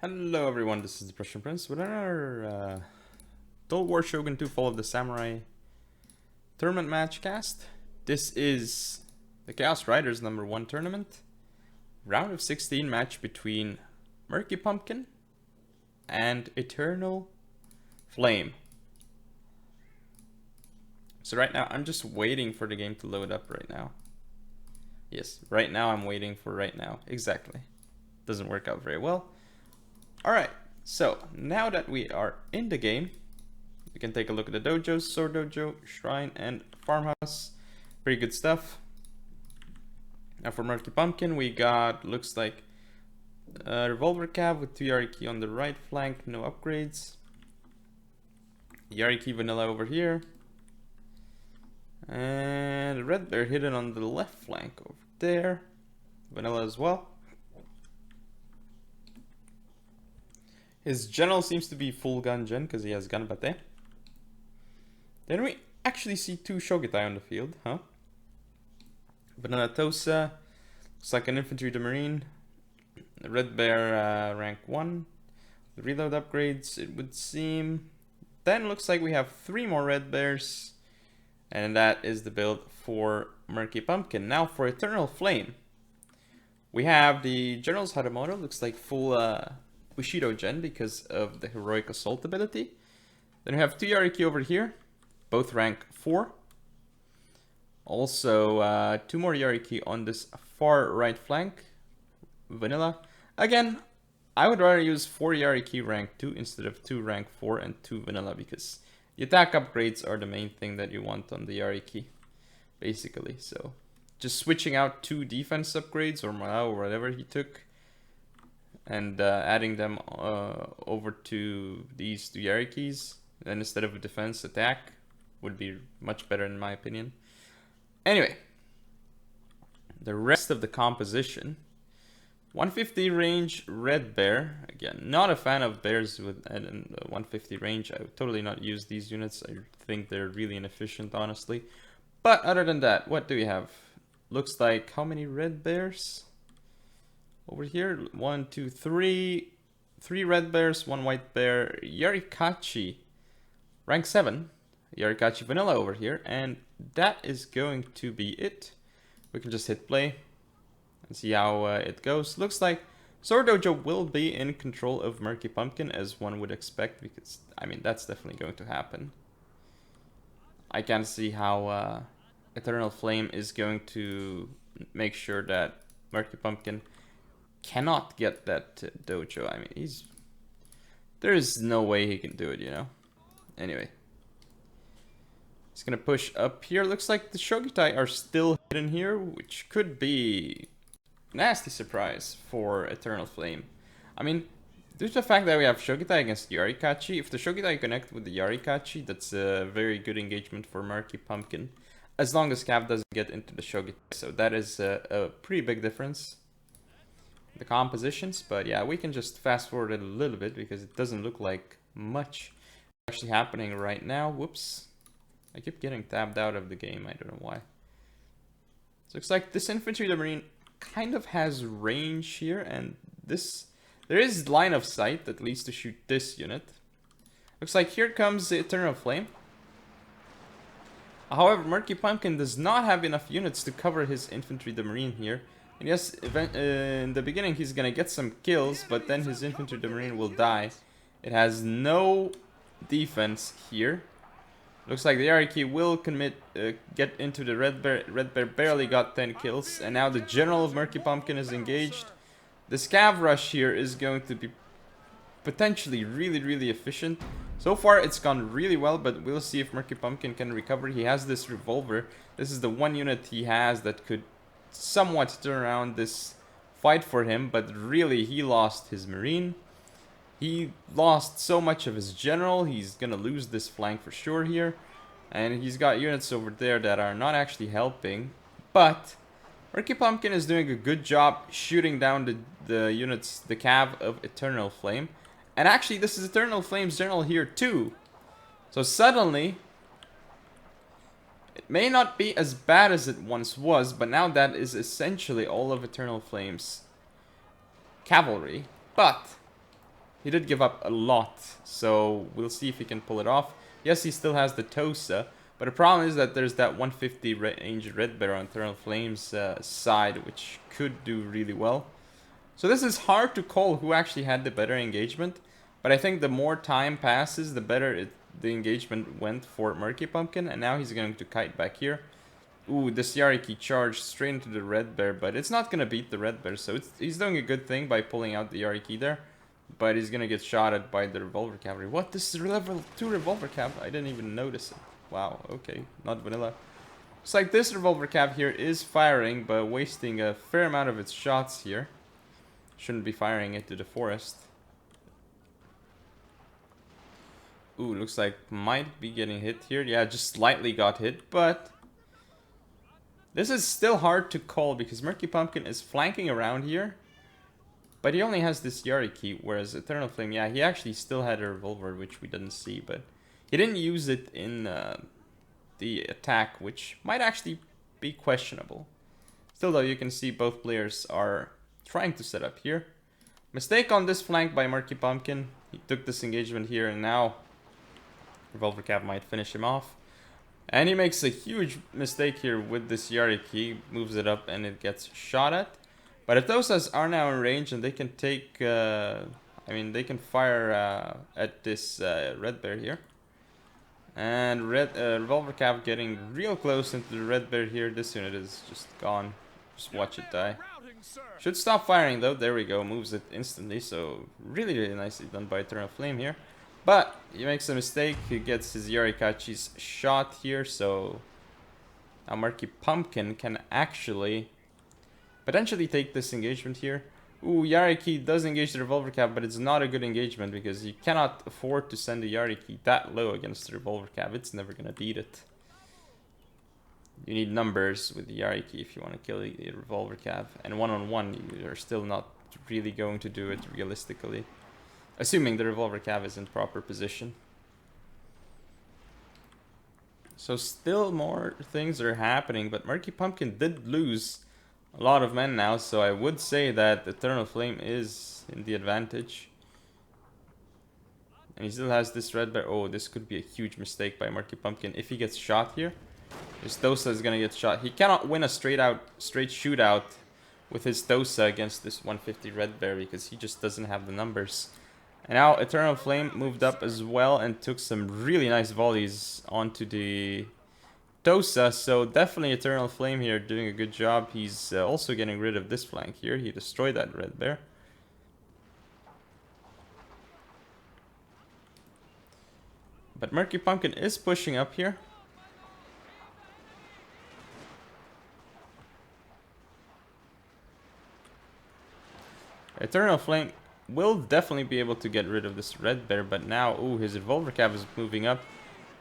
Hello everyone, this is the Prussian Prince with another Duel War Shogun 2 Fall of the Samurai tournament match cast. This is the Chaos Riders #1 tournament. Round of 16 match between Murky Pumpkin and Eternal Flame. So right now I'm just waiting for the game to load up right now. Yes, right now I'm waiting for right now. Exactly. Doesn't work out very well. Alright, so now that we are in the game, we can take a look at the dojos, Sword Dojo, Shrine, and Farmhouse. Pretty good stuff. Now for Murky Pumpkin, we got, looks like, a Revolver Cav with 2 Yariki on the right flank, no upgrades. Yariki Vanilla over here. And Red Bear hidden on the left flank over there. Vanilla as well. His general seems to be full gun gen because he has Ganbate. Then we actually see 2 Shogitai on the field, huh? Banana Tosa looks like an infantry to marine. Red Bear rank 1. The reload upgrades, it would seem. Then looks like we have 3 more Red Bears. And that is the build for Murky Pumpkin. Now for Eternal Flame. We have the General's Haramoto, looks like full Bushido gen because of the Heroic Assault ability. Then we have 2 Yariki over here, both rank 4. Also 2 more Yariki on this far right flank, Vanilla. Again, I would rather use 4 Yariki rank 2 instead of 2 rank 4 and 2 Vanilla because the attack upgrades are the main thing that you want on the Yariki, basically. So just switching out 2 defense upgrades or Mao or whatever he took and adding them over to these 2 Yarikis, then instead of a defense attack, would be much better in my opinion. Anyway, the rest of the composition. 150 range Red Bear. Again, not a fan of bears with 150 range. I would totally not use these units. I think they're really inefficient, honestly. But other than that, what do we have? Looks like how many Red Bears? Over here, 1, 2, 3. 3 Red Bears, 1 White Bear. Yarikachi, rank 7. Yarikachi Vanilla over here. And that is going to be it. We can just hit play and see how it goes. Looks like Sword Dojo will be in control of Murky Pumpkin, as one would expect, because, I mean, that's definitely going to happen. I can't see how Eternal Flame is going to make sure that Murky Pumpkin cannot get that dojo. I mean, there is no way he can do it, you know. Anyway, he's gonna push up here. Looks like the Shogitai are still hidden here, which could be a nasty surprise for Eternal Flame. I mean, due to the fact that we have Shogitai against Yarikachi, if the Shogitai connect with the Yarikachi, that's a very good engagement for Murky Pumpkin, as long as Cav doesn't get into the Shogitai. So that is a pretty big difference, the compositions. But yeah, we can just fast forward it a little bit because it doesn't look like much actually happening right now. Whoops, I keep getting tabbed out of the game, I don't know why. So it looks like this infantry the marine kind of has range here, and there is line of sight at least to shoot this unit. Looks like here comes the Eternal Flame. However, Murky Pumpkin does not have enough units to cover his infantry the marine here. And yes, in the beginning he's gonna get some kills, but then his infantry the marine will die. It has no defense here. Looks like the Yariki will get into the Red Bear. Red Bear barely got 10 kills, and now the General of Murky Pumpkin is engaged. The Scav rush here is going to be potentially really efficient. So far it's gone really well, but we'll see if Murky Pumpkin can recover. He has this revolver. This is the one unit he has that could somewhat turn around this fight for him, but really he lost his marine. He lost so much of his general. He's gonna lose this flank for sure here, and he's got units over there that are not actually helping. But Murky Pumpkin is doing a good job shooting down the units, the Cav of Eternal Flame. And actually this is Eternal Flame's general here too. So suddenly it may not be as bad as it once was, but now that is essentially all of Eternal Flame's cavalry. But he did give up a lot, so we'll see if he can pull it off. Yes, he still has the Tosa, but the problem is that there's that 150 range Red Bear on Eternalflame's side, which could do really well. So this is hard to call who actually had the better engagement, but I think the more time passes, the better the engagement went for Murky Pumpkin, and now he's going to kite back here. Ooh, this Yariki charged straight into the Red Bear, but it's not going to beat the Red Bear, so he's doing a good thing by pulling out the Yariki there. But he's going to get shot at by the Revolver Cavalry. What? This is level 2 Revolver Cav? I didn't even notice it. Wow, okay, not vanilla. It's like this Revolver Cav here is firing, but wasting a fair amount of its shots here. Shouldn't be firing it to the forest. Ooh, looks like might be getting hit here. Yeah, just slightly got hit, but this is still hard to call because Murky Pumpkin is flanking around here. But he only has this Yariki, whereas Eternalflame, yeah, he actually still had a revolver, which we didn't see, but he didn't use it in the attack, which might actually be questionable. Still though, you can see both players are trying to set up here. Mistake on this flank by Murky Pumpkin. He took this engagement here, and now Revolver Cav might finish him off. And he makes a huge mistake here with this Yariki, moves it up and it gets shot at. But if those are now in range and they can take, I mean, they can fire at this Red Bear here. And Revolver Cav getting real close into the Red Bear here. This unit is just gone. Just watch it die. Should stop firing though. There we go. Moves it instantly. So really, really nicely done by Eternalflame here. But he makes a mistake. He gets his Yarikachi's shot here. So now Murky Pumpkin can actually potentially take this engagement here. Ooh, Yariki does engage the Revolver Cav, but it's not a good engagement because you cannot afford to send the Yariki that low against the Revolver Cav. It's never gonna beat it. You need numbers with the Yariki if you want to kill the Revolver Cav. And one-on-one, you're still not really going to do it realistically. Assuming the Revolver Cav is in proper position. So still more things are happening, but Murky Pumpkin did lose a lot of men now, so I would say that Eternalflame is in the advantage. And he still has this Red Bear. Oh, this could be a huge mistake by Murky Pumpkin. If he gets shot here, his Dosa is gonna get shot. He cannot win a straight shootout with his Dosa against this 150 Red Bear because he just doesn't have the numbers. And now Eternalflame moved up as well and took some really nice volleys onto the Dosa, so definitely Eternalflame here doing a good job. He's also getting rid of this flank here. He destroyed that Red Bear. But Murky Pumpkin is pushing up here. Eternalflame will definitely be able to get rid of this Red Bear, but now, ooh, his Revolver Cav is moving up.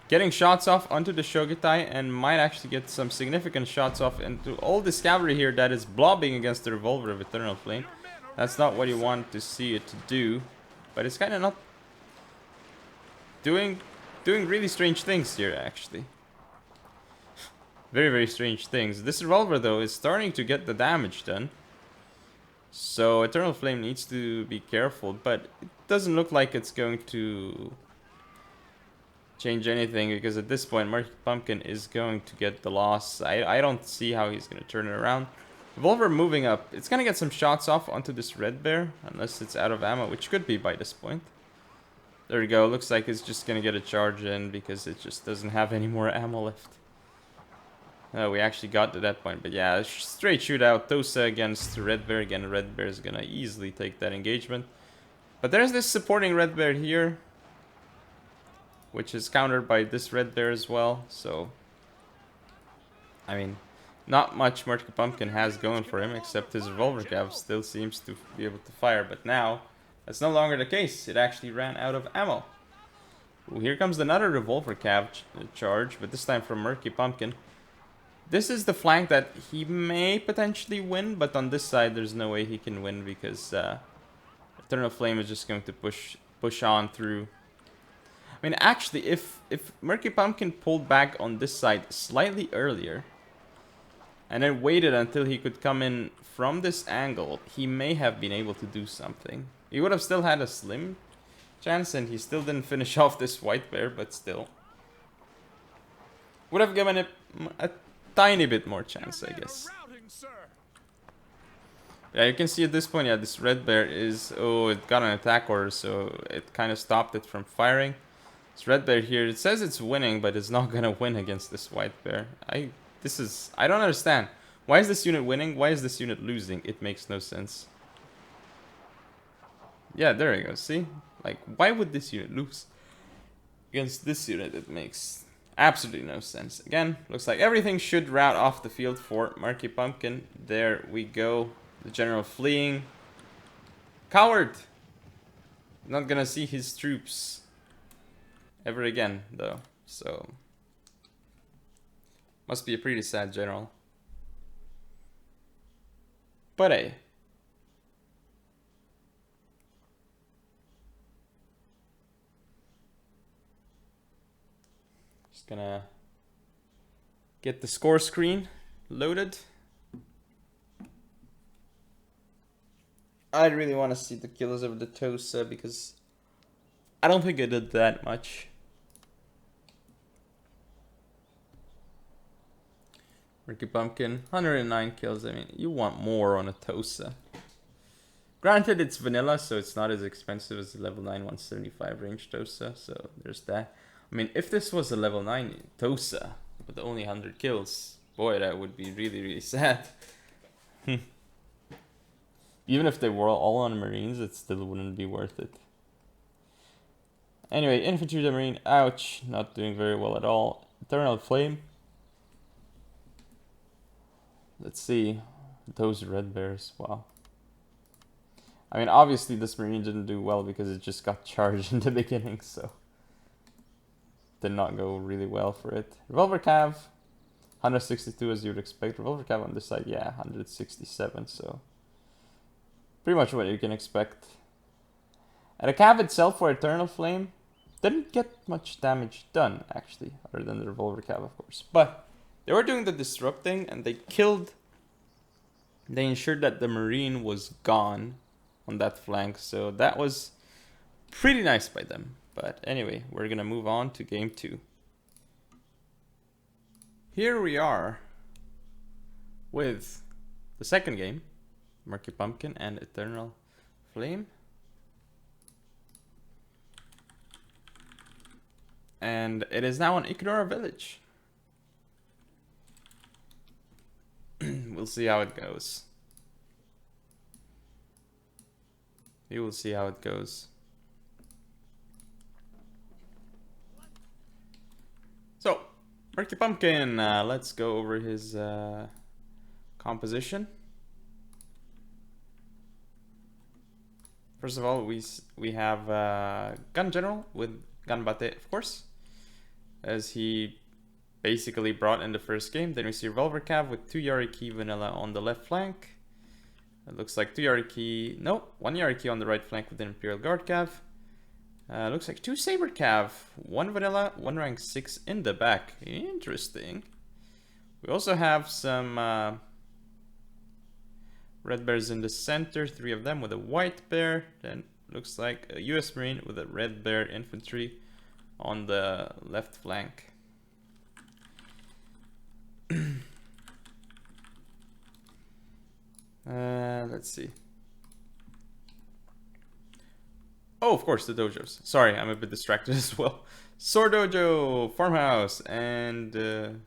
Getting shots off onto the Shogitai and might actually get some significant shots off into all this cavalry here that is blobbing against the Revolver of Eternalflame. That's not what you want to see it to do, but it's kind of not doing really strange things here actually. Very, very strange things. This Revolver though is starting to get the damage done. So Eternalflame needs to be careful, but it doesn't look like it's going to change anything because at this point Murky Pumpkin is going to get the loss. I don't see how he's going to turn it around. Revolver moving up. It's going to get some shots off onto this Red Bear unless it's out of ammo, which could be by this point. There we go. Looks like it's just going to get a charge in because it just doesn't have any more ammo left. We actually got to that point, but yeah, straight shootout. Tosa against Red Bear. Again, Red Bear is going to easily take that engagement. But there's this supporting Red Bear here, which is countered by this Red Bear as well. So, I mean, not much Murky Pumpkin has going for him, except his Revolver Cav still seems to be able to fire. But now, that's no longer the case. It actually ran out of ammo. Ooh, here comes another Revolver Cav charge, but this time from Murky Pumpkin. This is the flank that he may potentially win, but on this side, there's no way he can win because Eternalflame is just going to push on through. I mean, actually, if Murky Pumpkin pulled back on this side slightly earlier and then waited until he could come in from this angle, he may have been able to do something. He would have still had a slim chance, and he still didn't finish off this white bear, but still. Would have given it a tiny bit more chance, I guess. Yeah, you can see at this point, yeah, this red bear is... Oh, it got an attack order, so it kind of stopped it from firing. This red bear here, it says it's winning, but it's not gonna win against this white bear. I don't understand. Why is this unit winning? Why is this unit losing? It makes no sense. Yeah, there you go, see? Like, why would this unit lose against this unit? It makes absolutely no sense. Again, looks like everything should route off the field for Murky Pumpkin. There we go. The general fleeing. Coward! Not gonna see his troops ever again, though. So, must be a pretty sad general. But hey. Just gonna get the score screen loaded. I really want to see the kills of the Tosa because I don't think I did that much. Murky Pumpkin, 109 kills. I mean, you want more on a Tosa. Granted, it's vanilla, so it's not as expensive as the level 9 175 range Tosa, so there's that. I mean, if this was a level 9 Tosa with only 100 kills, boy, that would be really, really sad. Even if they were all on Marines, it still wouldn't be worth it. Anyway, Infantry to Marine, ouch, not doing very well at all. Eternalflame. Let's see, those red bears, wow. I mean, obviously this Marine didn't do well because it just got charged in the beginning, so did not go really well for it. Revolver Cav, 162 as you would expect. Revolver Cav on this side, yeah, 167, so pretty much what you can expect. And the Cav itself for Eternalflame didn't get much damage done, actually, other than the Revolver Cav, of course. But they were doing the disrupting, and they ensured that the Marine was gone on that flank, so that was pretty nice by them. But anyway, we're gonna move on to game 2. Here we are with the second game, Murky Pumpkin and Eternalflame. And it is now an Ignora village. We'll see how it goes. We will see how it goes. So, Murky Pumpkin, let's go over his composition. First of all, we have Gun General with Ganbate, of course, as he basically brought in the first game. Then we see Revolver Cav with 2 Yariki Vanilla on the left flank. It looks like 2 Yariki, no, 1 Yariki on the right flank with an Imperial Guard Cav. Looks like 2 Saber Cav, 1 Vanilla, 1 rank 6 in the back. Interesting. We also have some red bears in the center, 3 of them with a white bear. Then looks like a US Marine with a red bear infantry on the left flank. Let's see. Oh, of course, the dojos. Sorry, I'm a bit distracted as well. Sword Dojo, Farmhouse, and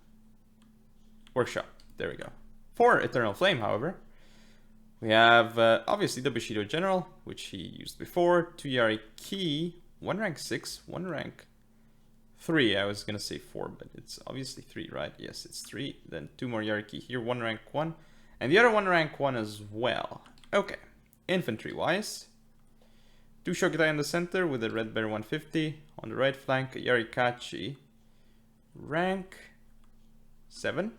Workshop. There we go. For Eternalflame, however, we have obviously the Bushido General, which he used before. 2 Yariki, 1 rank 6, 1 rank 3. I was gonna say 4, but it's obviously 3, right? Yes, it's 3. Then 2 more Yariki here, 1 rank 1. And the other 1 rank 1 as well. Okay, infantry-wise. 2 Shokutai in the center with a Red Bear 150. On the right flank, a Yarikachi. Rank 7.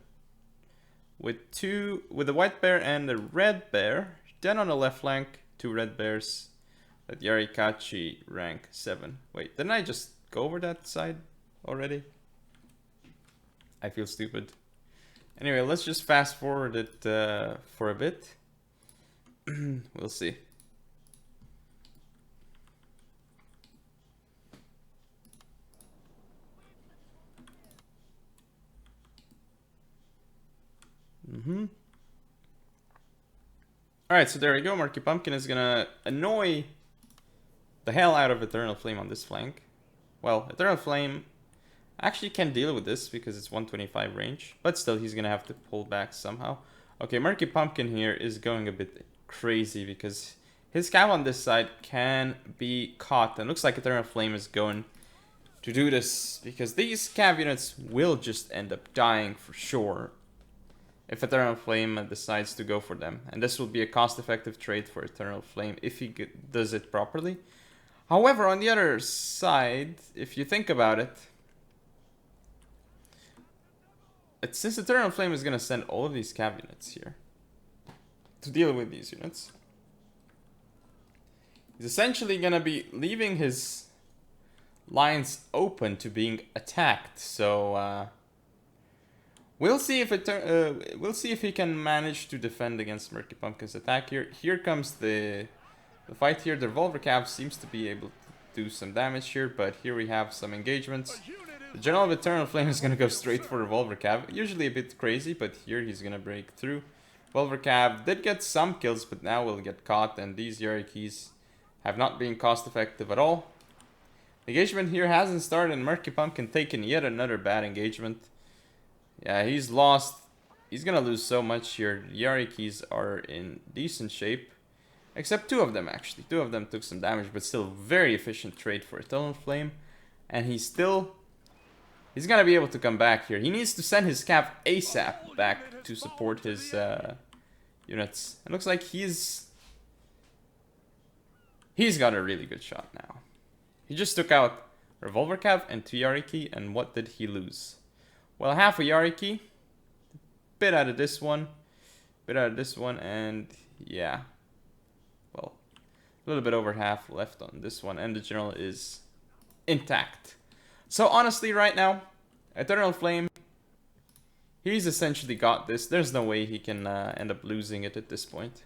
With a White Bear and a Red Bear. Then on the left flank, 2 Red Bears. That Yarikachi rank 7. Wait, didn't I just go over that side already? I feel stupid. Anyway, let's just fast forward it for a bit. We'll see. Alright, so there we go. Murky Pumpkin is gonna annoy the hell out of Eternalflame on this flank. Well, Eternalflame actually can deal with this because it's 125 range, but still he's gonna have to pull back somehow. Okay, Murky Pumpkin here is going a bit crazy because his cav on this side can be caught, and looks like Eternalflame is going to do this because these cav units will just end up dying for sure if Eternalflame decides to go for them, and this will be a cost-effective trade for Eternalflame if he does it properly. However, on the other side, if you think about it, since Eternalflame is going to send all of these cav units here to deal with these units, he's essentially going to be leaving his lines open to being attacked. So we'll see if he can manage to defend against Murky Pumpkin's attack here. Here comes the fight here. The Revolver Cav seems to be able to do some damage here, but here we have some engagements. The General of Eternalflame is going to go straight for Revolver Cav. Usually a bit crazy, but here he's going to break through. Revolver Cav did get some kills, but now will get caught, and these Yarikis have not been cost effective at all. Engagement here hasn't started, and Murky Pumpkin taken yet another bad engagement. Yeah, he's lost. He's going to lose so much here. The Yarikis are in decent shape. Except two of them, actually. Two of them took some damage, but still very efficient trade for Eternalflame. And he's going to be able to come back here. He needs to send his cav ASAP back to support his units. It looks like he's got a really good shot now. He just took out Revolver Cav and 2 Yariki, and what did he lose? Well, half a Yariki. Bit out of this one. And yeah. Well, a little bit over half left on this one, and the general is intact. So honestly, right now, Eternalflame, he's essentially got this. There's no way he can end up losing it at this point.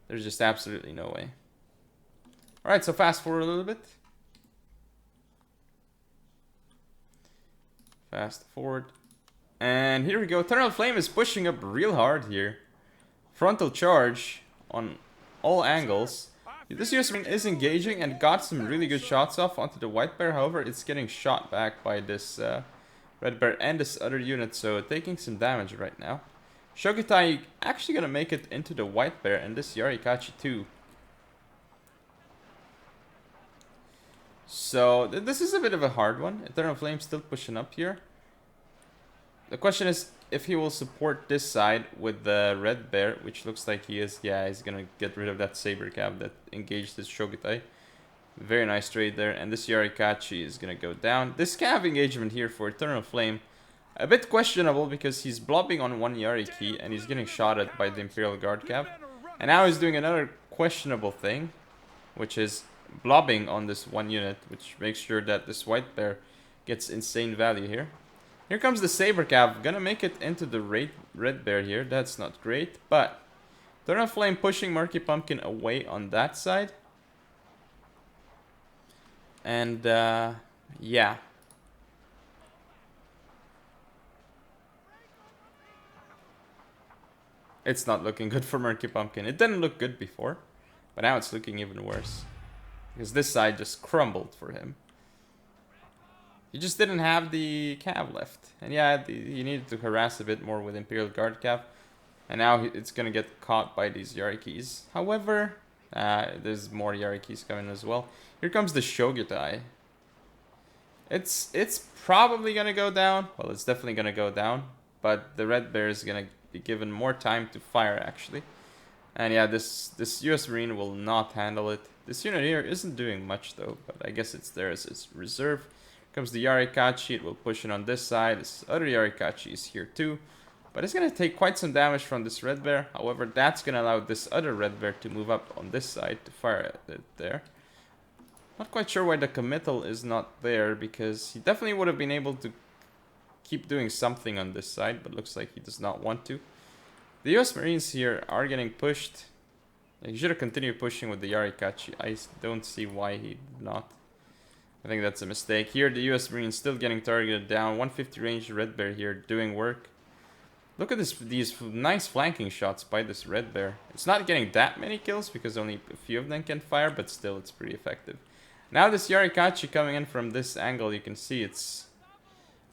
There's just absolutely no way. Alright, so fast forward a little bit. Fast forward. And here we go. Eternalflame is pushing up real hard here. Frontal charge on all angles. This US Marine is engaging and got some really good shots off onto the White Bear. However, it's getting shot back by this Red Bear and this other unit, so taking some damage right now. Shogutai actually gonna make it into the White Bear, and this Yarikachi too. So this is a bit of a hard one. Eternalflame still pushing up here. The question is if he will support this side with the Red Bear, which looks like he is. Yeah, he's gonna get rid of that Saber Cav that engaged this Shogutai. Very nice trade there. And this Yarikachi is gonna go down. This Cav engagement here for Eternalflame, a bit questionable because he's blobbing on one Yariki and he's getting shot at by the Imperial Guard Cav. And now he's doing another questionable thing, which is blobbing on this one unit, which makes sure that this White Bear gets insane value here. Here comes the Saber Cav, gonna make it into the Red Bear here. That's not great, but Eternalflame pushing Murky Pumpkin away on that side. And yeah. It's not looking good for Murky Pumpkin. It didn't look good before, but now it's looking even worse. Because this side just crumbled for him. He just didn't have the cav left. And yeah, he needed to harass a bit more with Imperial Guard cav. And now it's going to get caught by these Yarikis. However, there's more Yarikis coming as well. Here comes the Shogutai. It's probably going to go down. Well, it's definitely going to go down. But the Red Bear is going to be given more time to fire, actually. And yeah, this US Marine will not handle it. This unit here isn't doing much, though. But I guess it's there as its reserve. Comes the Yarikachi, it will push it on this side. This other Yarikachi is here too. But it's going to take quite some damage from this Red Bear. However, that's going to allow this other Red Bear to move up on this side to fire at it there. Not quite sure why the committal is not there, because he definitely would have been able to keep doing something on this side, but looks like he does not want to. The US Marines here are getting pushed. He should have continued pushing with the Yarikachi. I don't see why he did not. I think that's a mistake. Here, the US Marine still getting targeted down. 150 range Red Bear here doing work. Look at these nice flanking shots by this red bear. It's not getting that many kills because only a few of them can fire, but still it's pretty effective. Now this Yarikachi coming in from this angle, you can see it's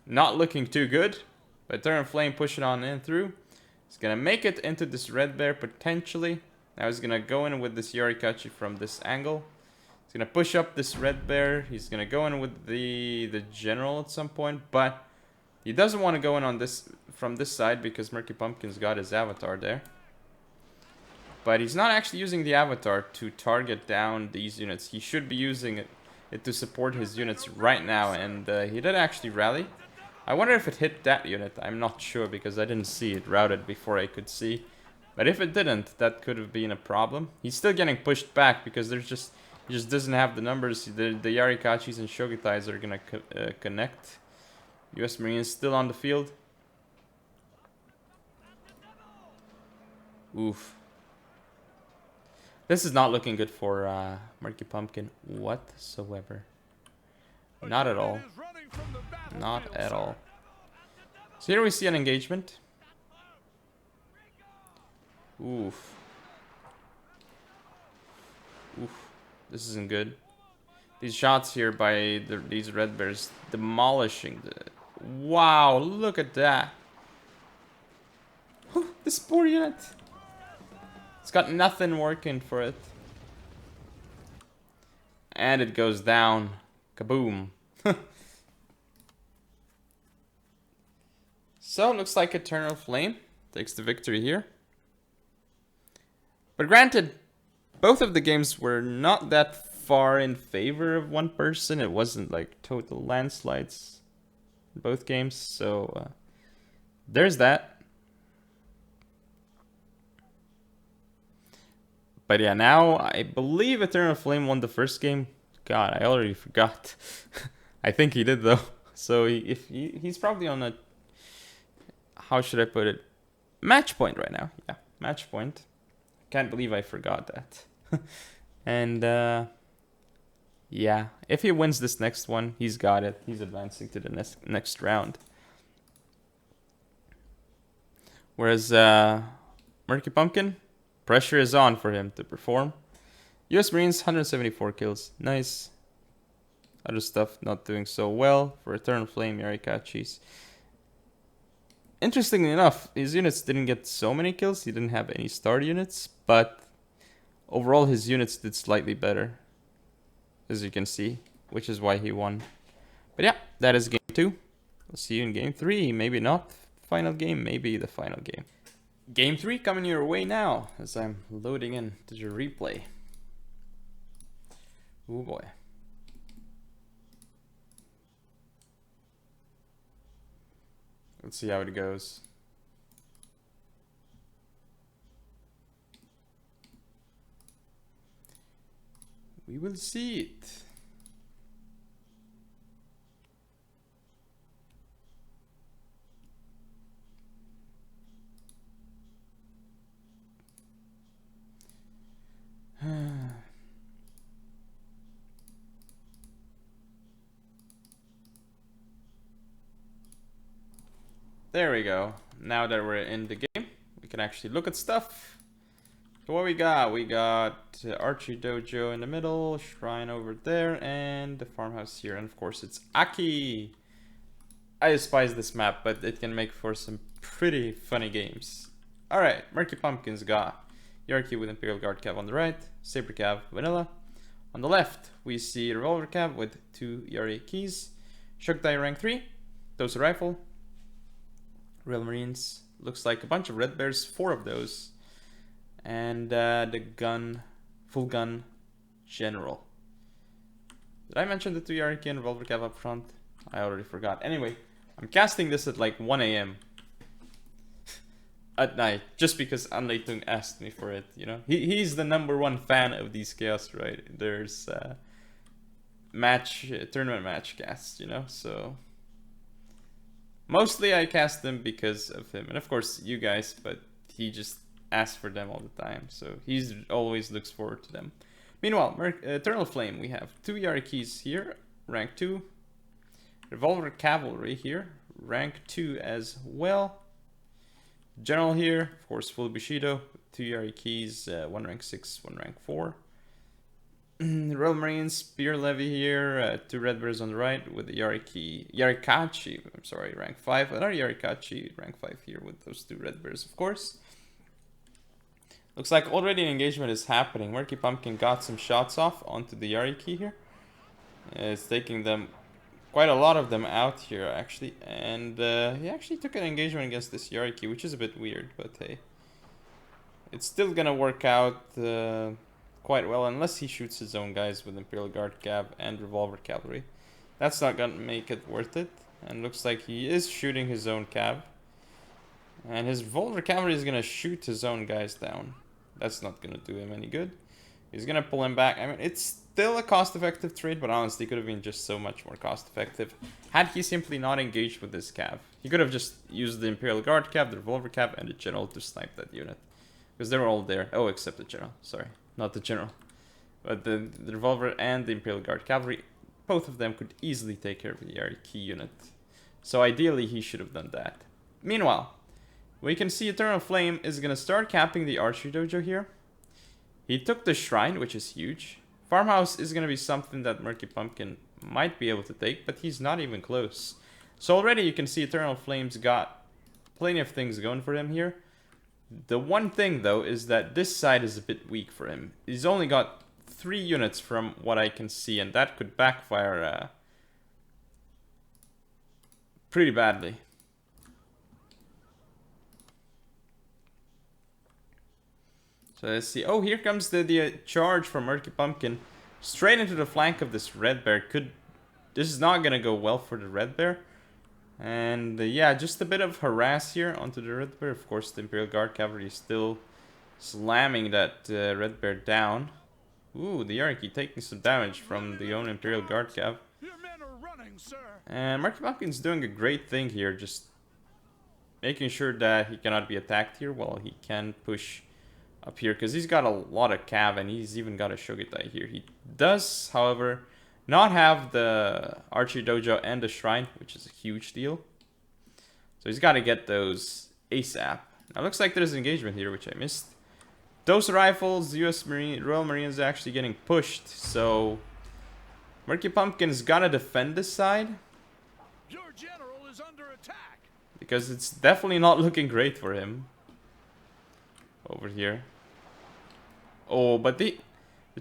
not looking too good. But Eternalflame pushing on in through. He's gonna make it into this red bear potentially. Now he's gonna go in with this Yarikachi from this angle. He's gonna push up this red bear. He's gonna go in with the general at some point, but he doesn't want to go in on this from this side because Murky Pumpkin's got his avatar there. But he's not actually using the avatar to target down these units. He should be using it to support his units right now, and he did actually rally. I wonder if it hit that unit. I'm not sure because I didn't see it routed before I could see. But if it didn't, that could have been a problem. He's still getting pushed back because he just doesn't have the numbers. The Yarikachis and Shogitais are gonna connect. US Marines still on the field. Oof. This is not looking good for Murky Pumpkin whatsoever. Not at all. Not at all. So here we see an engagement. Oof. Oof. This isn't good. These shots here by these red bears demolishing the... Wow, look at that. This poor unit. It's got nothing working for it. And it goes down. Kaboom. So, looks like Eternalflame takes the victory here. But granted, both of the games were not that far in favor of one person. It wasn't like total landslides in both games, so there's that. But yeah, now I believe Eternalflame won the first game. God, I already forgot. I think he did though. So he's probably on a, how should I put it, match point right now. Yeah, match point. Can't believe I forgot that. And yeah, if he wins this next one, he's got it. He's advancing to the next round. Whereas Murky Pumpkin, pressure is on for him to perform. US Marines, 174 kills. Nice. Other stuff not doing so well for Eternalflame, Yarikachis. Interestingly enough, his units didn't get so many kills. He didn't have any star units, but overall his units did slightly better, as you can see, which is why he won. But yeah, that is game 2. We'll see you in game 3. Maybe not final game, maybe the final game. Game 3 coming your way now, as I'm loading in to the replay. Oh boy. Let's see how it goes. We will see it. There we go. Now that we're in the game, we can actually look at stuff. So what we got? We got Archery Dojo in the middle, Shrine over there, and the farmhouse here. And of course it's Aki. I despise this map, but it can make for some pretty funny games. Alright, Murky Pumpkin's got Yarki with Imperial Guard Cav on the right, Saber Cav Vanilla. On the left, we see Revolver Cav with 2 Yari keys, Shukdai rank 3, Dosa Rifle, Real Marines, looks like a bunch of Red Bears, 4 of those, and the gun, full gun General. Did I mention the 2 Yarki and Revolver Cav up front? I already forgot. Anyway, I'm casting this at like 1 AM at night, just because Anleitung asked me for it, you know. He's the #1 fan of these chaos, right? There's tournament match casts, you know, so mostly I cast them because of him, and of course you guys, but he just asks for them all the time, so he's always looks forward to them. Meanwhile, Eternalflame, we have 2 Yarikis here, rank 2. Revolver Cavalry here, rank 2 as well. General here, of course, full Bushido, 2 Yari keys, 1 rank 6, 1 rank 4. Royal Marines, Spear Levy here, 2 Red Bears on the right with the Yarikachi, I'm sorry, rank 5. Another Yarikachi, rank 5 here with those 2 Red Bears, of course. Looks like already an engagement is happening. Murky Pumpkin got some shots off onto the Yariki here. It's taking them, quite a lot of them out here actually. And he actually took an engagement against this Yariki, which is a bit weird, but hey. It's still gonna work out quite well, unless he shoots his own guys with Imperial Guard Cav and Revolver Cavalry. That's not gonna make it worth it. And looks like he is shooting his own Cav. And his Revolver Cavalry is gonna shoot his own guys down. That's not gonna do him any good. He's gonna pull him back. I mean, it's still a cost-effective trade, but honestly, it could have been just so much more cost-effective had he simply not engaged with this Cav. He could have just used the Imperial Guard Cav, the Revolver Cav, and the General to snipe that unit. Because they were all there. Oh, except the General. Sorry, not the General. But the Revolver and the Imperial Guard Cavalry, both of them could easily take care of the Yariki unit. So ideally, he should have done that. Meanwhile, we can see Eternalflame is going to start capping the archery dojo here. He took the shrine, which is huge. Farmhouse is going to be something that Murky Pumpkin might be able to take, but he's not even close. So already you can see Eternalflame's got plenty of things going for him here. The one thing though is that this side is a bit weak for him. He's only got 3 units from what I can see, and that could backfire pretty badly. So let's see. Oh, here comes the charge from Murky Pumpkin. Straight into the flank of this Red Bear. This is not going to go well for the Red Bear. And yeah, just a bit of harass here onto the Red Bear. Of course, the Imperial Guard Cavalry is still slamming that Red Bear down. Ooh, the Yariki taking some damage from the own Imperial Guard Cav. And Murky Pumpkin's doing a great thing here. Just making sure that he cannot be attacked here while he can push up here, because he's got a lot of cav and he's even got a Shogitai here. He does, however, not have the archery dojo and the shrine, which is a huge deal. So he's got to get those ASAP. Now looks like there's engagement here, which I missed. Those rifles, Royal Marines are actually getting pushed, so Murky Pumpkin's got to defend this side. Your general is under attack. Because it's definitely not looking great for him over here. Oh, but the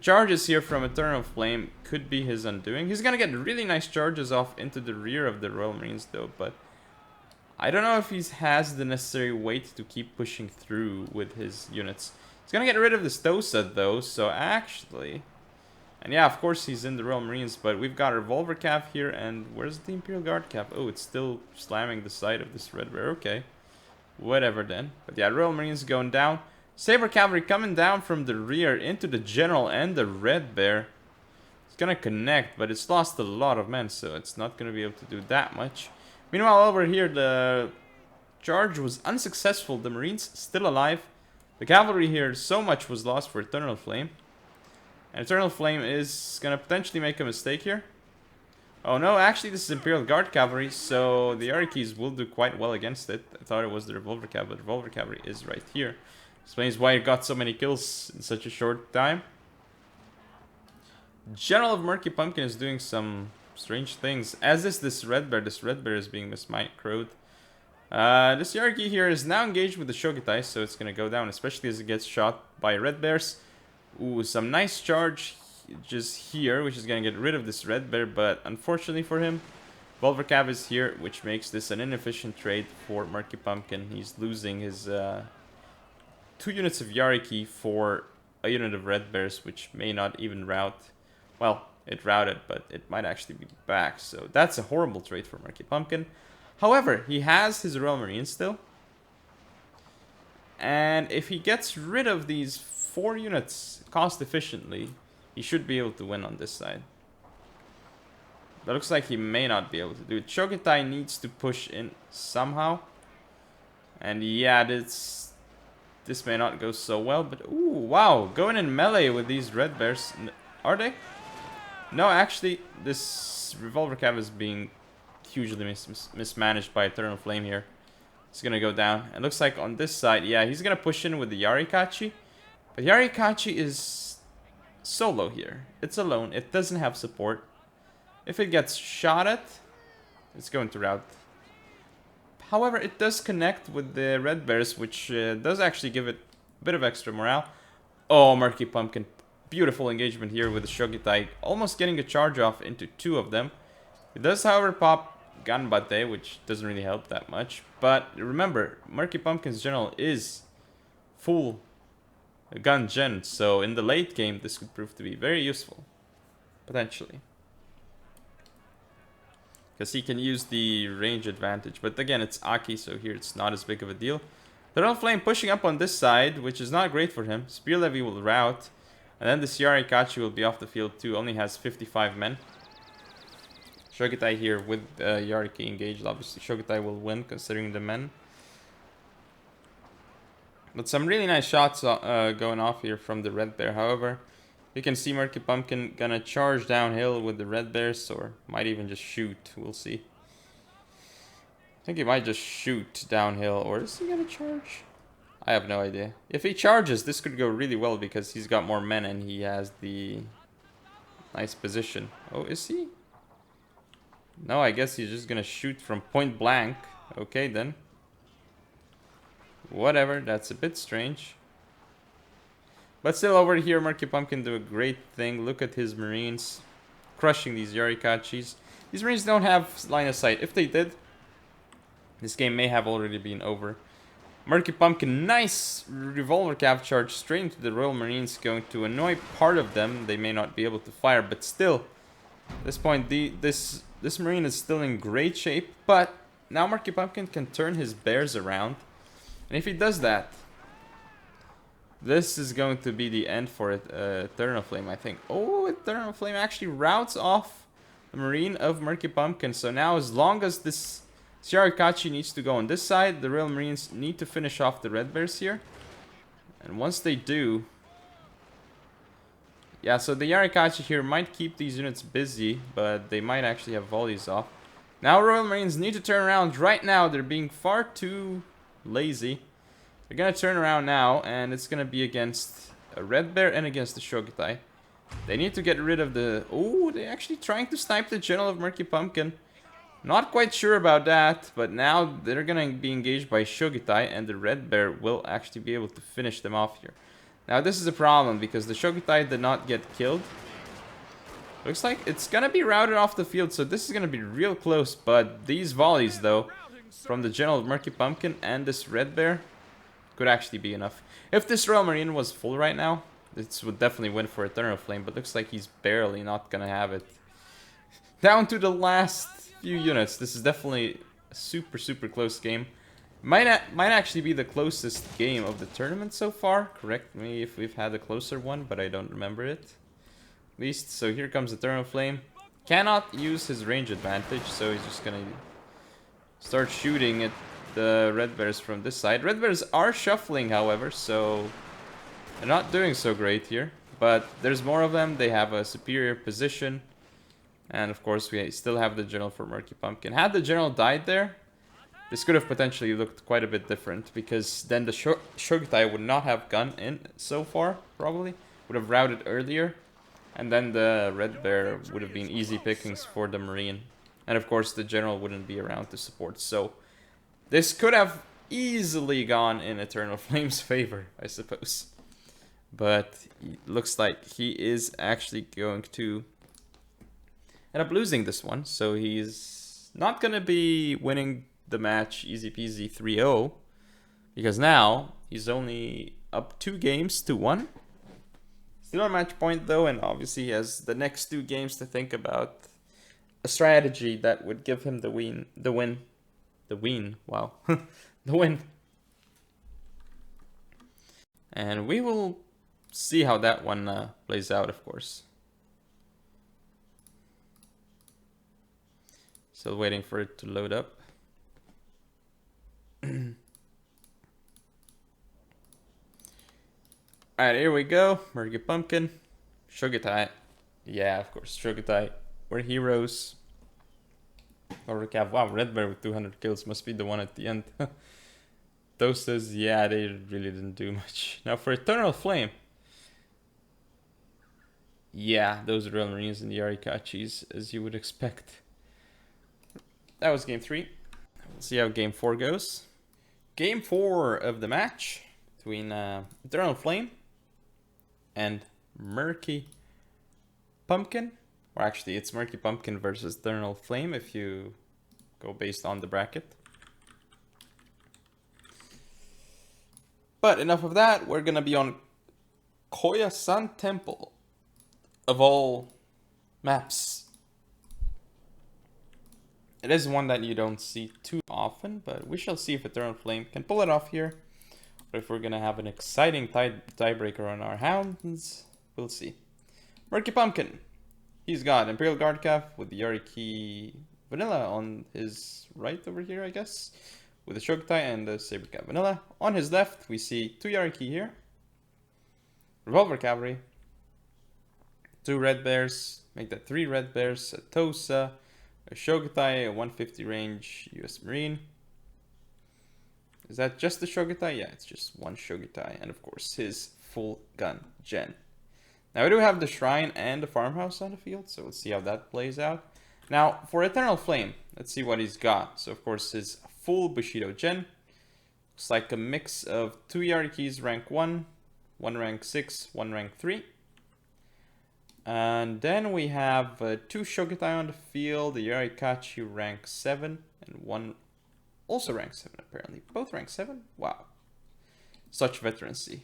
charges here from Eternalflame could be his undoing. He's gonna get really nice charges off into the rear of the Royal Marines though, but I don't know if he has the necessary weight to keep pushing through with his units. He's gonna get rid of the Stosa though, so actually... And yeah, of course he's in the Royal Marines, but we've got a Revolver Cav here, and where's the Imperial Guard Cav? Oh, it's still slamming the side of this Red Bear, okay. Whatever then. But yeah, Royal Marines going down. Saber Cavalry coming down from the rear into the General and the Red Bear. It's gonna connect, but it's lost a lot of men, so it's not gonna be able to do that much. Meanwhile, over here, the charge was unsuccessful. The Marines still alive. The Cavalry here, so much was lost for Eternalflame. And Eternalflame is gonna potentially make a mistake here. Oh no, actually this is Imperial Guard Cavalry, so the Yarikis will do quite well against it. I thought it was the Revolver Cav, but the Revolver Cavalry is right here. Explains why it got so many kills in such a short time. General of Murky Pumpkin is doing some strange things, as is this Red Bear. This Red Bear is being mismicroed. This Yariki here is now engaged with the Shogitai, so it's gonna go down, especially as it gets shot by Red Bears. Ooh, some nice charge just here, which is gonna get rid of this Red Bear, but unfortunately for him, Revolver Cav is here, which makes this an inefficient trade for Murky Pumpkin. He's losing his 2 units of Yariki for a unit of Red Bears, which may not even route. Well, it routed, but it might actually be back, so that's a horrible trade for Murky Pumpkin. However, he has his Royal Marines still. And if he gets rid of these 4 units cost efficiently, he should be able to win on this side. But looks like he may not be able to do it. Shogitai needs to push in somehow. And yeah, this may not go so well, but ooh, wow, going in melee with these Red Bears. Are they? No, actually, this Revolver Cav is being hugely mismanaged by Eternalflame here. He's gonna go down. It looks like on this side, yeah, he's gonna push in with the Yarikachi. But Yarikachi is solo here. It's alone. It doesn't have support. If it gets shot at, it's going to rout. However, it does connect with the Red Bears, which does actually give it a bit of extra morale. Oh, Murky Pumpkin. Beautiful engagement here with the Shogitai. Almost getting a charge off into 2 of them. It does, however, pop Ganbate, which doesn't really help that much. But remember, Murky Pumpkin's general is full gun gen. So in the late game, this could prove to be very useful. Potentially. Because he can use the range advantage. But again, it's Aki, so here it's not as big of a deal. Eternalflame pushing up on this side, which is not great for him. Spear Levy will rout. And then the Yarikachi will be off the field too. Only has 55 men. Shogitai here with Yariki engaged. Obviously, Shogitai will win considering the men. But some really nice shots going off here from the Red Bear. However, you can see Murky Pumpkin gonna charge downhill with the Red Bears, or might even just shoot. We'll see. I think he might just shoot downhill, or is he gonna charge? I have no idea. If he charges, this could go really well because he's got more men and he has the nice position. Oh, is he? No, I guess he's just gonna shoot from point blank. Okay, then. Whatever, that's a bit strange. But still, over here, Murky Pumpkin do a great thing. Look at his Marines crushing these Yarikachis. These Marines don't have line of sight. If they did, this game may have already been over. Murky Pumpkin, nice revolver cap charge straight into the Royal Marines, going to annoy part of them. They may not be able to fire, but still, at this point, this Marine is still in great shape. But now Murky Pumpkin can turn his bears around, and if he does that, this is going to be the end for it. Eternalflame, I think. Oh, Eternalflame actually routes off the Marine of Murky Pumpkin. So now, as long as this Yarikachi needs to go on this side, the Royal Marines need to finish off the Red Bears here. And once they do... Yeah, so the Yarikachi here might keep these units busy, but they might actually have volleys off. Now Royal Marines need to turn around right now. They're being far too lazy. They're gonna turn around now, and it's gonna be against a Red Bear and against the Shogitai. They need to get rid of the... Oh, they're actually trying to snipe the General of Murky Pumpkin. Not quite sure about that, but now they're gonna be engaged by Shogitai, and the Red Bear will actually be able to finish them off here. Now this is a problem, because the Shogitai did not get killed. Looks like it's gonna be routed off the field, so this is gonna be real close, but these volleys, though, from the General of Murky Pumpkin and this Red Bear, could actually be enough. If this Royal Marine was full right now, this would definitely win for Eternalflame, but looks like he's barely not gonna have it. Down to the last few units. This is definitely a super, super close game. Might actually be the closest game of the tournament so far. Correct me if we've had a closer one, but I don't remember it. At least, so here comes Eternalflame. Cannot use his range advantage, so he's just gonna start shooting at the Red Bears from this side. Red Bears are shuffling, however, so they're not doing so great here. But there's more of them. They have a superior position. And of course, we still have the General for Murky Pumpkin. Had the General died there, this could have potentially looked quite a bit different, because then the Shogitai would not have gone in so far, probably. Would have routed earlier. And then the Red Bear would have been easy pickings for the Marine. And of course, the General wouldn't be around to support. So this could have easily gone in Eternalflame's favor, I suppose. But it looks like he is actually going to end up losing this one. So he's not going to be winning the match easy peasy 3-0. Because now he's only up 2 games to 1. Still on match point though, and obviously he has the next 2 games to think about a strategy that would give him the win. Wow. The win. And we will see how that one plays out, of course. Still waiting for it to load up. Alright, here we go. Murky Pumpkin. Shogitai. Yeah, of course. Shogitai. We're heroes. Or recap. Wow, Red Bear with 200 kills must be the one at the end. Toastas, yeah, they really didn't do much. Now for Eternalflame. Yeah, those Real Marines and the Arikachis, as you would expect. That was game 3. We'll see how game 4 goes. Game 4 of the match between Eternalflame and Murky Pumpkin. Or actually, it's Murky Pumpkin versus Eternalflame if you go based on the bracket. But enough of that, we're gonna be on Koya-san Temple. Of all maps. It is one that you don't see too often, but we shall see if Eternalflame can pull it off here. Or if we're gonna have an exciting tiebreaker on our hounds, we'll see. Murky Pumpkin. He's got Imperial Guard Cav with the Yariki Vanilla on his right over here, I guess. With the Shogutai and the Saber Cav Vanilla. On his left, we see 2 Yariki here. Revolver Cavalry. 2 Red Bears. Make that 3 Red Bears. A Tosa. A Shogutai. A 150 range US Marine. Is that just the Shogutai? Yeah, it's just 1 Shogutai. And of course, his full gun gen. Now, we do have the Shrine and the Farmhouse on the field, so we'll see how that plays out. Now, for Eternalflame, let's see what he's got. So, of course, his full Bushido gen. Looks like a mix of 2 Yarikis rank 1, 1 rank 6, 1 rank 3. And then we have 2 Shogutai on the field, the Yarikachi rank 7, and 1 also rank 7 apparently. Both rank 7? Wow. Such veterancy.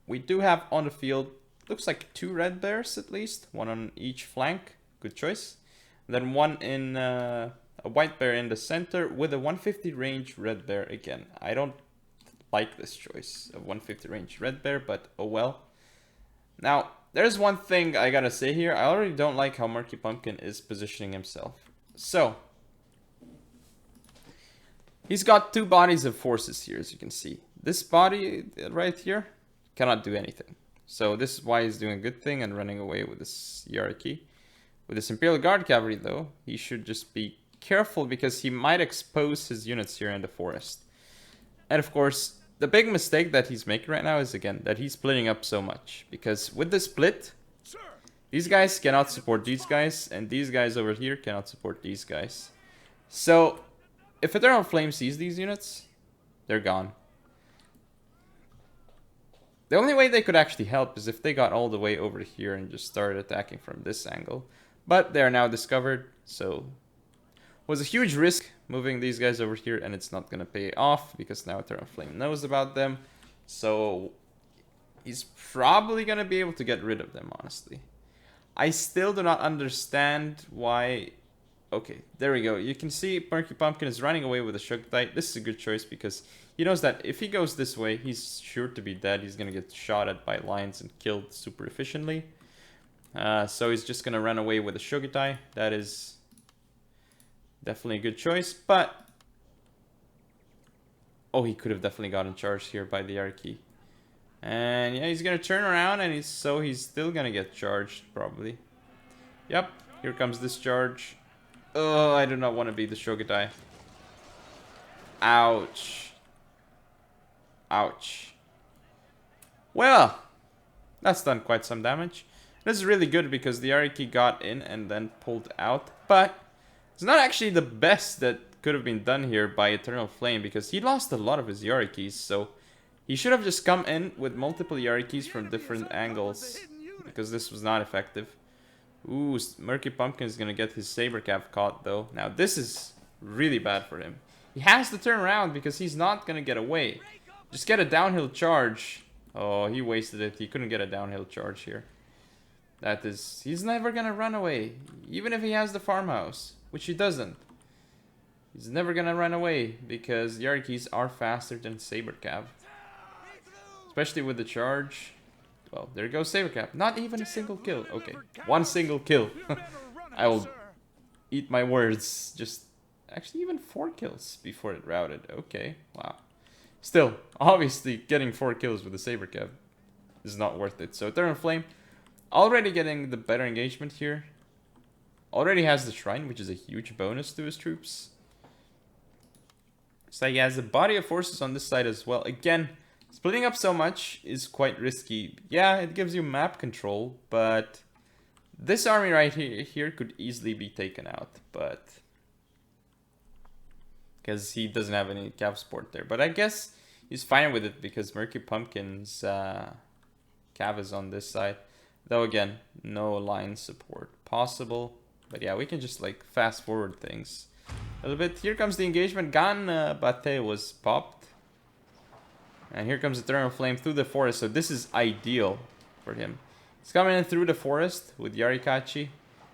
We do have on the field, looks like 2 Red Bears at least. 1 on each flank. Good choice. And then 1 in a White Bear in the center with a 150 range Red Bear again. I don't like this choice of 150 range Red Bear, but oh well. Now, there's one thing I gotta say here. I already don't like how Murky Pumpkin is positioning himself. So, he's got 2 bodies of forces here, as you can see. This body right here cannot do anything. So this is why he's doing a good thing and running away with this Yariki. With this Imperial Guard Cavalry though, he should just be careful because he might expose his units here in the forest. And of course, the big mistake that he's making right now is again, that he's splitting up so much. Because with the split, these guys cannot support these guys, and these guys over here cannot support these guys. So, if Eternalflame sees these units, they're gone. The only way they could actually help is if they got all the way over here and just started attacking from this angle. But they are now discovered, so it was a huge risk moving these guys over here, and it's not going to pay off because now Eternalflame knows about them. So he's probably going to be able to get rid of them, honestly. I still do not understand why... Okay, there we go. You can see Murky Pumpkin is running away with a Shogutai. This is a good choice because he knows that if he goes this way, he's sure to be dead. He's going to get shot at by lions and killed super efficiently. So he's just going to run away with a Shogutai. That is definitely a good choice, but... Oh, he could have definitely gotten charged here by the Yariki. And yeah, he's going to turn around and he's still going to get charged, probably. Yep, here comes this charge. Oh, I do not want to be the Shogutai. Ouch. Ouch. Well, that's done quite some damage. This is really good because the Yariki got in and then pulled out. But it's not actually the best that could have been done here by Eternalflame because he lost a lot of his Yarikis. So he should have just come in with multiple Yarikis from different angles because this was not effective. Ooh, Murky Pumpkin is going to get his Saber Cav caught though. Now this is really bad for him. He has to turn around because he's not going to get away. Just get a downhill charge. Oh, he wasted it. He couldn't get a downhill charge here. That is... He's never going to run away. Even if he has the farmhouse. Which he doesn't. He's never going to run away. Because Yarikis are faster than Saber Cav. Especially with the charge. Well, there goes Saber Cav. Not even a single kill. Okay. 1 single kill. I will eat my words. Just... Actually, even 4 kills before it routed. Okay. Wow. Still, obviously, getting 4 kills with the Saber Cav is not worth it. So, Eternalflame, already getting the better engagement here. Already has the Shrine, which is a huge bonus to his troops. So he has a body of forces on this side as well. Again, splitting up so much is quite risky. Yeah, it gives you map control, but this army right here could easily be taken out, but because he doesn't have any cav support there. But I guess he's fine with it because Murky Pumpkin's cav is on this side. Though again, no line support possible. But yeah, we can just like fast forward things a little bit. Here comes the engagement. Gan Bate was popped. And here comes Eternalflame through the forest. So this is ideal for him. He's coming in through the forest with Yarikachi.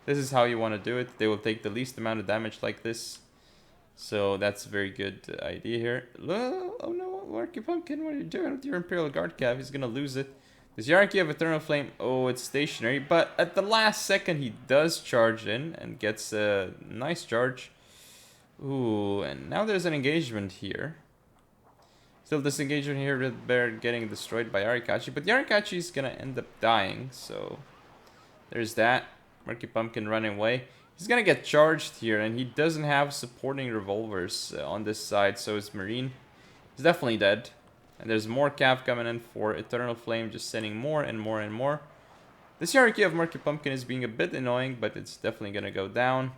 This is how you want to do it. They will take the least amount of damage like this. So that's a very good idea here. Oh no, Murky Pumpkin, what are you doing with your Imperial Guard Cav? He's going to lose it. This Yariki of Eternalflame, oh, it's stationary. But at the last second, he does charge in and gets a nice charge. Ooh, and now there's an engagement here. Still this engagement here with Bear getting destroyed by Yarikachi. But Yarikachi is going to end up dying, so there's that. Murky Pumpkin running away. He's going to get charged here, and he doesn't have supporting revolvers on this side, so his Marine is definitely dead. And there's more cav coming in for Eternalflame, just sending more and more and more. This hierarchy of Murky Pumpkin is being a bit annoying, but it's definitely going to go down.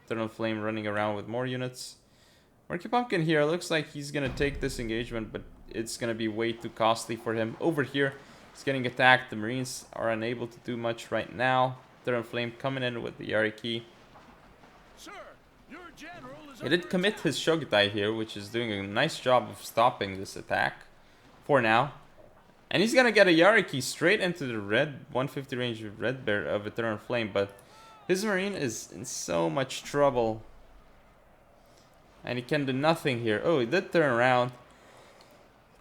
Eternalflame running around with more units. Murky Pumpkin here looks like he's going to take this engagement, but it's going to be way too costly for him. Over here, he's getting attacked. The Marines are unable to do much right now. Eternalflame coming in with the Yariki. Sir, your general is He did commit his Shogutai here, which is doing a nice job of stopping this attack. For now. And he's gonna get a Yariki straight into the red 150 range red bear of Eternalflame, but his Marine is in so much trouble. And he can do nothing here. Oh, he did turn around.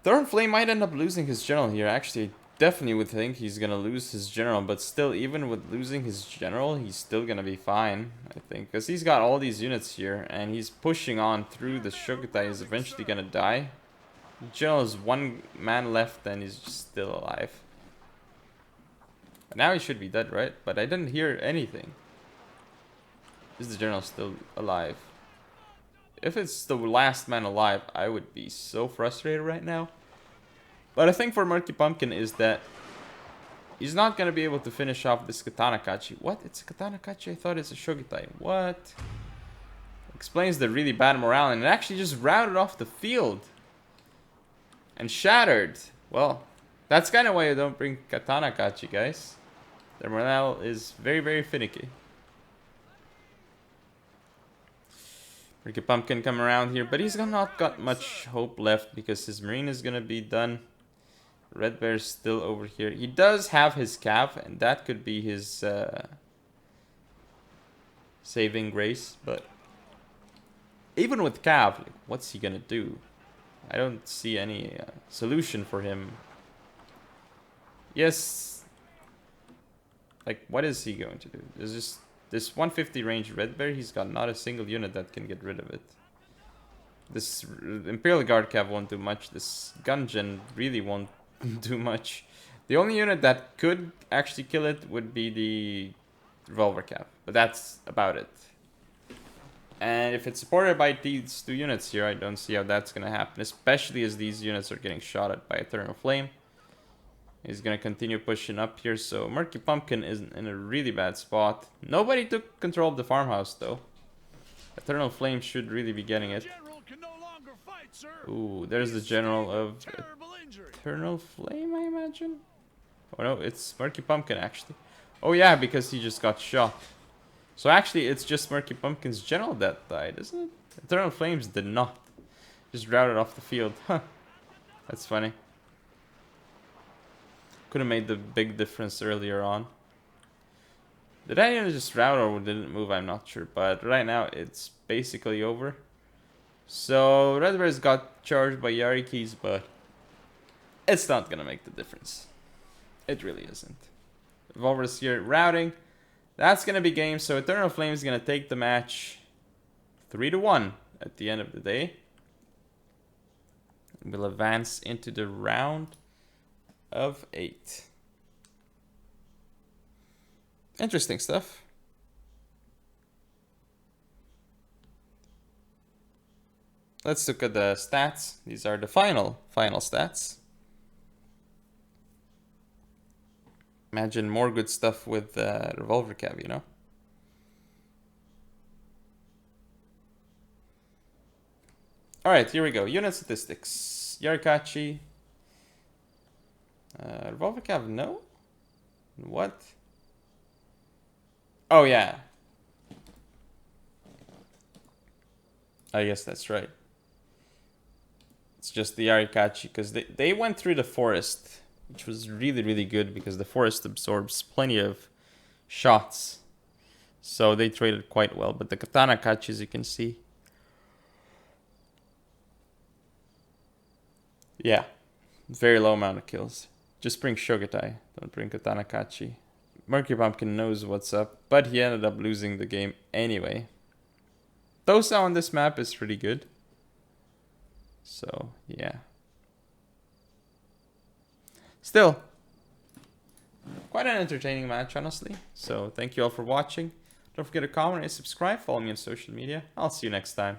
Eternalflame might end up losing his general here. Actually, I definitely would think he's gonna lose his general, but still, even with losing his general, he's still gonna be fine, I think. Because he's got all these units here, and he's pushing on through the Shogutai. He's eventually gonna die. General is one man left and he's just still alive. Now he should be dead, right? But I didn't hear anything. Is the general still alive? If it's the last man alive, I would be so frustrated right now. But I think for Murky Pumpkin is that he's not going to be able to finish off this Katana Kachi. What? It's a Katana Kachi? I thought it's a Shogutai. What? Explains the really bad morale, and it actually just routed off the field. And shattered. Well, that's kind of why you don't bring Katana Kachi, guys. Their morale is very, very finicky. Murky Pumpkin come around here, but he's not got much hope left because his Marine is going to be done. Red Bear's still over here. He does have his cav, and that could be his saving grace. But even with cav, like, what's he going to do? I don't see any solution for him. Yes. Like, what is he going to do? There's just this 150 range Red Bear. He's got not a single unit that can get rid of it. This Imperial Guard Cav won't do much. This Gungeon really won't do much. The only unit that could actually kill it would be the Revolver Cav. But that's about it. And if it's supported by these two units here, I don't see how that's going to happen. Especially as these units are getting shot at by Eternalflame. He's going to continue pushing up here. So Murky Pumpkin is in a really bad spot. Nobody took control of the farmhouse though. Eternalflame should really be getting it. Ooh, there's the general of Eternalflame, I imagine. Oh no, it's Murky Pumpkin actually. Oh yeah, because he just got shot. So actually, it's just Murky Pumpkin's general that died, isn't it? Eternalflame's did not. Just routed off the field. Huh. That's funny. Could have made the big difference earlier on. Did I just route or did it move? I'm not sure. But right now, it's basically over. So, Red Bear's got charged by Yarikis, but it's not going to make the difference. It really isn't. Revolver's here routing. That's going to be game. So Eternalflame is going to take the match 3-1 at the end of the day. We'll advance into the round of 8. Interesting stuff. let's look at the stats. These are the final stats. Imagine more good stuff with Revolver Cav, you know? Alright, here we go. Unit statistics. Yarikachi. Revolver Cav, no? What? Oh, yeah. I guess that's right. It's just the Yarikachi, because they went through the forest, which was really, really good, because the forest absorbs plenty of shots. So they traded quite well. But the Katana Kachi, as you can see, yeah, very low amount of kills. Just bring Shogatai, don't bring Katana Kachi. Murky Pumpkin knows what's up, but he ended up losing the game anyway. Dosa on this map is pretty good. So, yeah. Still, quite an entertaining match, honestly. So, thank you all for watching. Don't forget to comment and subscribe. Follow me on social media. I'll see you next time.